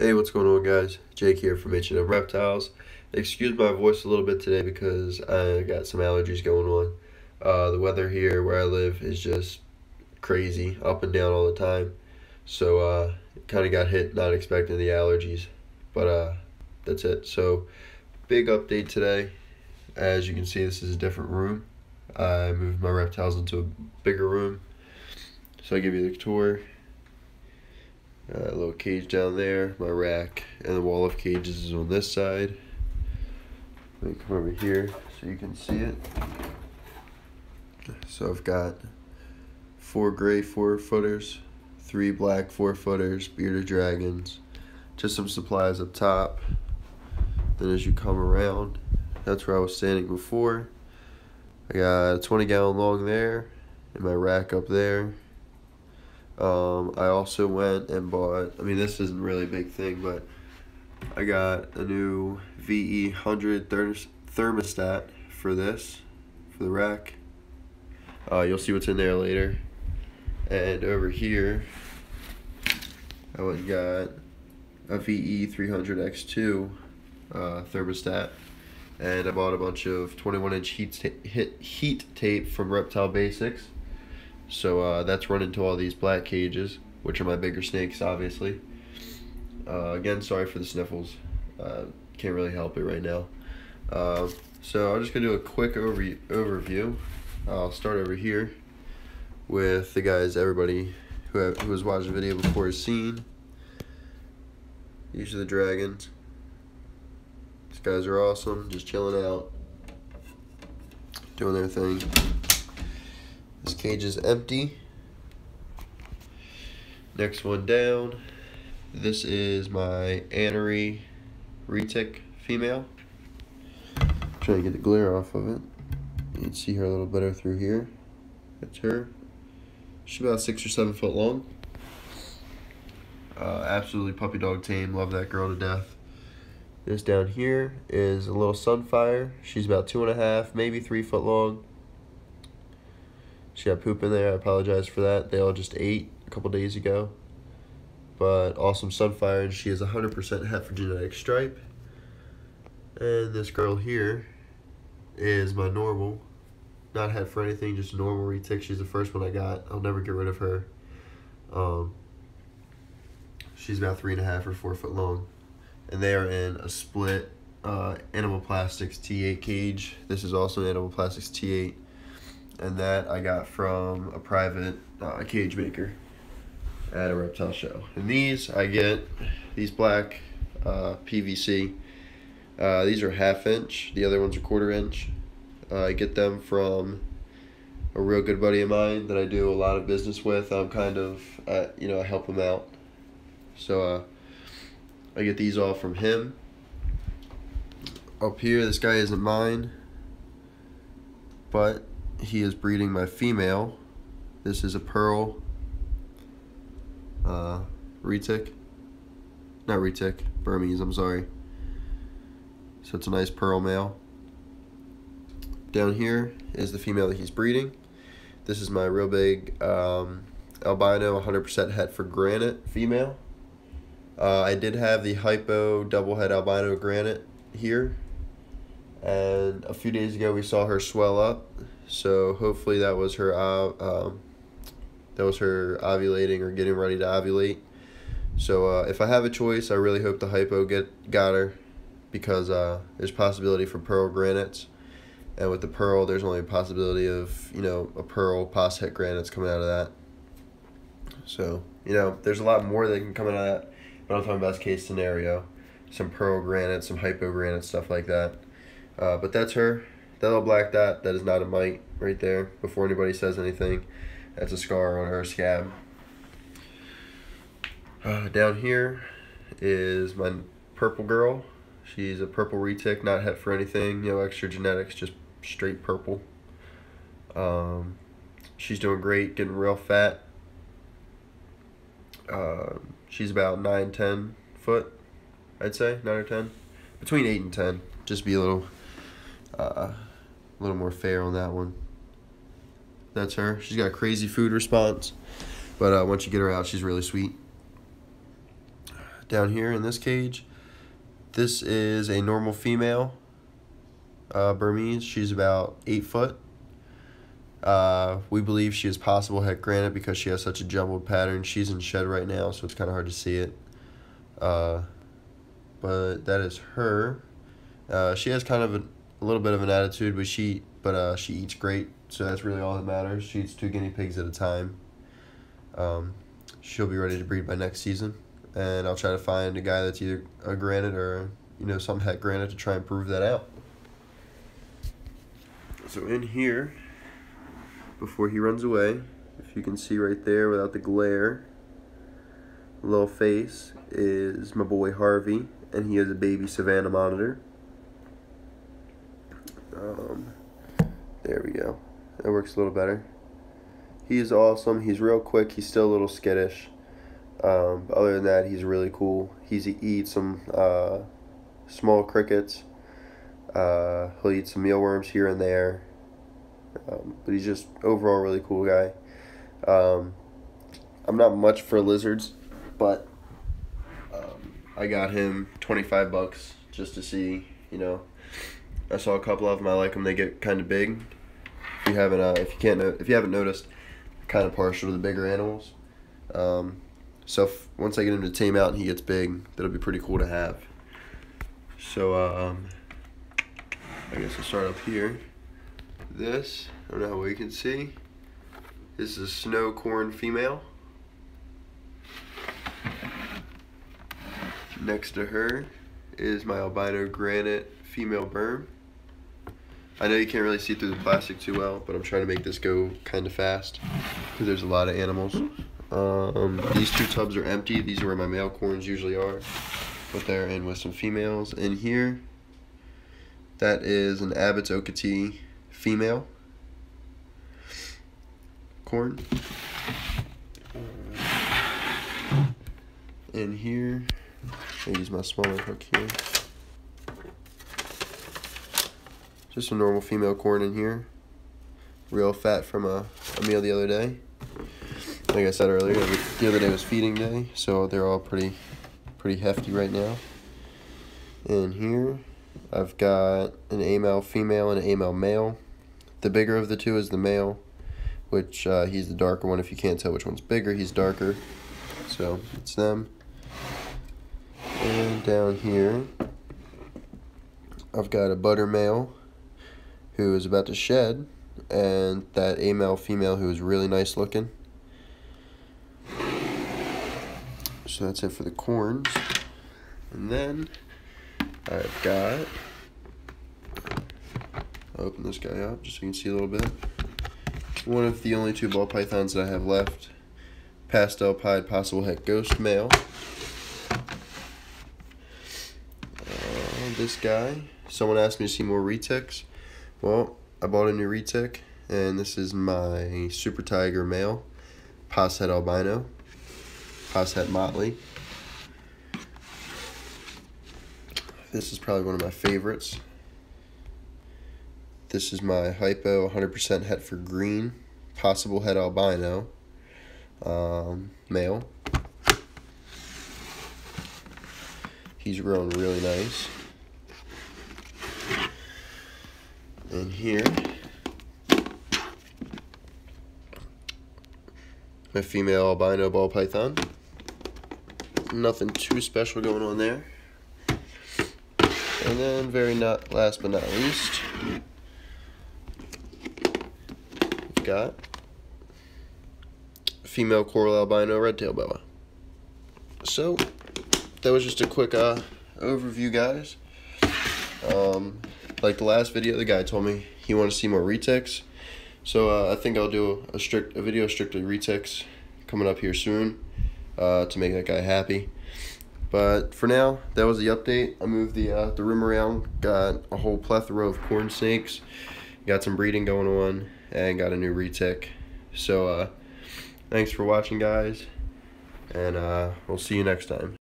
Hey, what's going on, guys? Jake here from H&M Reptiles. Excuse my voice a little bit today because I got some allergies going on. The weather here where I live is just crazy, up and down all the time. So, kind of got hit not expecting the allergies. But, that's it. So, big update today. As you can see, this is a different room. I moved my reptiles into a bigger room. So, I give you the tour. A little cage down there, my rack, and the wall of cages is on this side. Let me come over here so you can see it. So I've got 4 gray 4-footers, 3 black 4-footers, bearded dragons, just some supplies up top. Then as you come around, that's where I was standing before. I got a 20-gallon long there, and my rack up there. I also went and bought, this isn't really a big thing, but I got a new VE100 thermostat for this, for the rack. You'll see what's in there later. And over here, I went and got a VE300X2 thermostat. And I bought a bunch of 21-inch heat tape from Reptile Basics. So that's run into all these black cages, which are my bigger snakes, obviously. Again, sorry for the sniffles. Can't really help it right now. So I'm just going to do a quick overview. I'll start over here with the guys everybody who has watched the video before has seen. These are the dragons. These guys are awesome, just chilling out, doing their thing. This cage is empty. Next one down. This is my Anery retic female. Trying to get the glare off of it. You can see her a little better through here. That's her. She's about 6 or 7 foot long. Absolutely puppy dog tame. Love that girl to death. This down here is a little Sunfire. She's about 2.5, maybe 3 foot long. She got poop in there. I apologize for that. They all just ate a couple days ago. But awesome Sunfire, and she is 100% Heifer genetic stripe. And this girl here is my normal, not het for anything, just normal retic. She's the first one I got. I'll never get rid of her. She's about 3.5 or 4 foot long, and they are in a split Animal Plastics T8 cage. This is also an Animal Plastics T8. And that I got from a private cage maker at a reptile show. And these I get, these black PVC. These are 1/2 inch. The other ones are 1/4 inch. I get them from a real good buddy of mine that I do a lot of business with. I'm kind of, I help him out. So I get these all from him. Up here, this guy isn't mine, but he is breeding my female. This is a pearl retic. Not retic, Burmese, I'm sorry. So it's a nice pearl male. Down here is the female that he's breeding. This is my real big albino 100% het for granite female. I did have the hypo double het albino granite here, and a few days ago we saw her swell up. So hopefully that was her ovulating or getting ready to ovulate. So if I have a choice, I really hope the hypo got her, because there's possibility for pearl granites, and with the pearl there's only a possibility of a pearl pos het granites coming out of that. So there's a lot more that can come out of that, but I'm talking best case scenario, some pearl granite, some hypo granite, stuff like that. But that's her. That little black dot, that is not a mite right there. Before anybody says anything, that's a scar on her scab. Down here is my purple girl. She's a purple retic, not het for anything, no extra genetics, just straight purple. She's doing great, getting real fat. She's about 9-10 foot, I'd say, 9 or 10. Between 8 and 10, just be a little more fair on that one. That's her. She's got a crazy food response, but once you get her out, she's really sweet. down here in this cage. This is a normal female Burmese. She's about 8 foot. We believe she is possible het granite because she has such a jumbled pattern. She's in shed right now, so it's kind of hard to see it. But that is her. She has kind of a little bit of an attitude, but she eats great, so that's really all that matters. She eats 2 guinea pigs at a time. She'll be ready to breed by next season, and I'll try to find a guy that's either a granite or some het granite to try and prove that out. So in here, before he runs away, if you can see right there without the glare, little face is my boy Harvey, and he has a baby Savannah monitor. There we go. That works a little better. He's awesome. He's real quick. He's still a little skittish. But other than that, he's really cool. He eats some small crickets. He'll eat some mealworms here and there. But he's just overall a really cool guy. I'm not much for lizards, but I got him $25 just to see. I saw a couple of them. I like them. They get kind of big. If you haven't noticed, I'm kind of partial to the bigger animals. So once I get him to tame out and he gets big, that'll be pretty cool to have. So I guess I'll start up here. This, I don't know how well you can see. This is a snow corn female. Next to her is my albino granite female berm. I know you can't really see through the plastic too well, but I'm trying to make this go kind of fast because there's a lot of animals. These 2 tubs are empty. These are where my male corns usually are, but they're in with some females. In here, that is an Abbott's Okatee female corn. In here, I use my smaller hook here. Just a normal female corn in here. Real fat from a meal the other day. Like I said earlier, the other day was feeding day, so they're all pretty hefty right now. In here, I've got an A-male female and an A-male male. The bigger of the 2 is the male, which he's the darker one. If you can't tell which one's bigger, he's darker. So it's them. And down here, I've got a butter male who is about to shed, and that A-male female who is really nice looking. So that's it for the corns. And then I've got, I'll open this guy up just so you can see a little bit. One of the only 2 ball pythons that I have left. Pastel pied possible het ghost male. This guy, someone asked me to see more retics. Well, I bought a new retic, and this is my Super Tiger male, Pos het albino, Pos het motley. This is probably one of my favorites. This is my hypo 100% het for green, possible het albino male. He's growing really nice. And here, my female albino ball python. Nothing too special going on there. And then last but not least, we've got female coral albino red-tailed boa. So that was just a quick overview, guys. Like the last video, the guy told me he wanted to see more retics, so I think I'll do a video strictly retics coming up here soon to make that guy happy. But for now, that was the update. I moved the room around, got a whole plethora of corn snakes, got some breeding going on, and got a new retic. So thanks for watching, guys, and we'll see you next time.